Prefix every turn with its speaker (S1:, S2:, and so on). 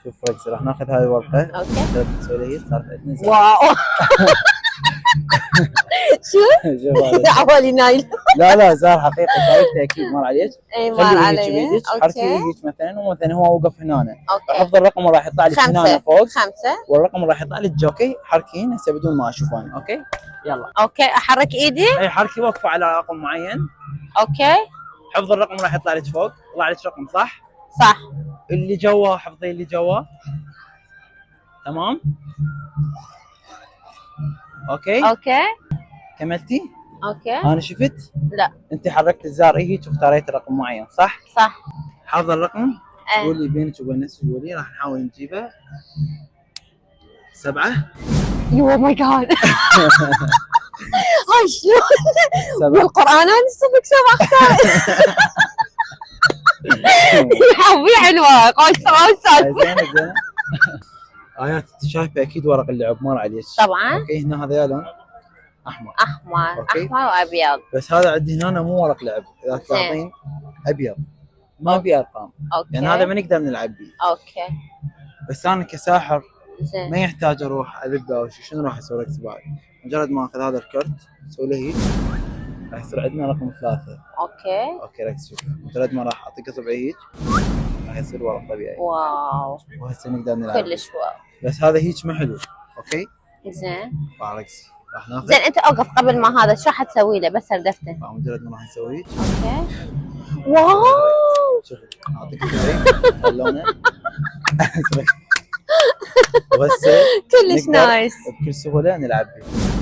S1: شوف ركز، راح ناخذ هاي الورقة.
S2: اوكي.
S1: تسوي لي صارت عندنا زر.
S2: واو. شو؟
S1: شوف هذا.
S2: عوالي نايل.
S1: لا زار حقيقي، شايفته اكيد مر عليك.
S2: اي مر
S1: خلي
S2: علي.
S1: هيك بيدك، حركي هيك مثلا، ومثلا هو وقف هنا.
S2: اوكي.
S1: حفظ الرقم وراح يطلع لك هنا فوق
S2: 5
S1: والرقم راح يطلع لك جوكي. حركين هسه بدون ما اشوف انا. اوكي يلا.
S2: اوكي احرك ايدي.
S1: اي حركي وقفه على رقم معين.
S2: اوكي.
S1: حفظ الرقم راح يطلع لك فوق، يطلع لك رقم صح؟
S2: صح.
S1: اللي جوا حفظي اللي جوا. تمام. اوكي كملتي؟
S2: اوكي.
S1: انا شفت؟
S2: لا.
S1: انت حركت الزر هيك واختاريت رقم معين صح؟
S2: صح.
S1: حافظ الرقم؟
S2: ايه.
S1: قولي بينك وبين نفسك، قولي راح نحاول نجيبه 7.
S2: يو ماي جاد. هاي شلون؟ بالقرآن انا صدق 7 اختار. حبي حلوه قول 7 استاذ.
S1: زين. ايات انت شايفه اكيد ورق اللعب مر عليك.
S2: طبعا.
S1: اوكي هنا هذا لون احمر. أوكي.
S2: احمر وابيض.
S1: بس هذا عندي هنا مو ورق لعب، اذا تلاحظين ابيض ما في ارقام.
S2: اوكي.
S1: يعني هذا ما نقدر نلعب به.
S2: اوكي.
S1: بس انا كساحر
S2: زين.
S1: ما يحتاج اروح اذبه او شيء. شنو راح اسوي لك بعد؟ مجرد ما اخذ هذا الكرت اسوي له هيك راح يصير عندنا رقم 3.
S2: اوكي
S1: ركز شوف، مجرد ما راح اعطيك اصبعي هيك راح يصير ورق طبيعي.
S2: واو
S1: وهسه نقدر نلعب
S2: كلش واو.
S1: بس هذا هيك ما حلو. اوكي
S2: زين.
S1: ركز راح ناخذ.
S2: زين انت اوقف قبل ما هذا شو حتسوي له بس هردفته.
S1: مجرد ما راح نسوي هيك.
S2: اوكي. واو
S1: شوف اعطيك اصبعي لونه. وهسه
S2: كلش نايس.
S1: بكل سهوله نلعب به.